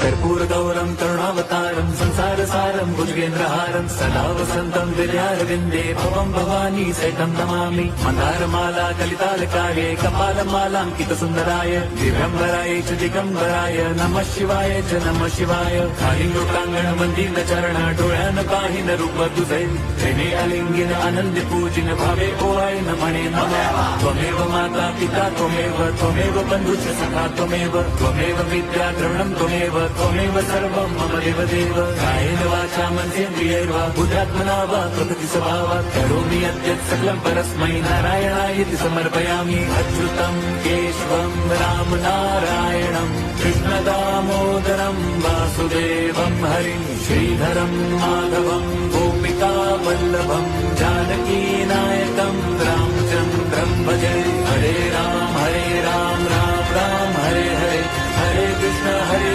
कर्पूरगौरं करुणावतारं संसारसारं भुजगेन्द्रहारं सदा वसन्तं विद्यारविन्दे भवं भवानी सहितं नमामि। मन्दारमाला कलितालकाये कपालमालाङ्कितसुन्दराय दिव्यम्बराय च दिगम्बराय नमः शिवाय च नमः शिवाय। कालिङ्गोटाङ्गण मन्दिरचरण डोळ्यान पाहिन रूप तुझे त्रिने अलिंगिन आनंद पूजिन भावे ओवाय नमणे नमः। त्वमेव माता पिता त्वमेव बन्धुश्च सखा त्वमेव विद्या द्रवणं त्वमेव सर्वं मम देवदेव। कायेन वाचा मनसेन्द्रियैर्वा बुद्ध्यात्मना वा प्रकृति स्वभावात् करोमि यद्यत् सकलं परस्मै नारायणायेति समर्पयामि। अच्युतं केशवं राम नारायणं कृष्णदामोदरं वासुदेवं हरिं श्रीधरं माधवं गोपिका वल्लभं जानकीनायकं रामचन्द्रं भजे। हरे राम राम राम हरे हरे, हरे कृष्ण हरे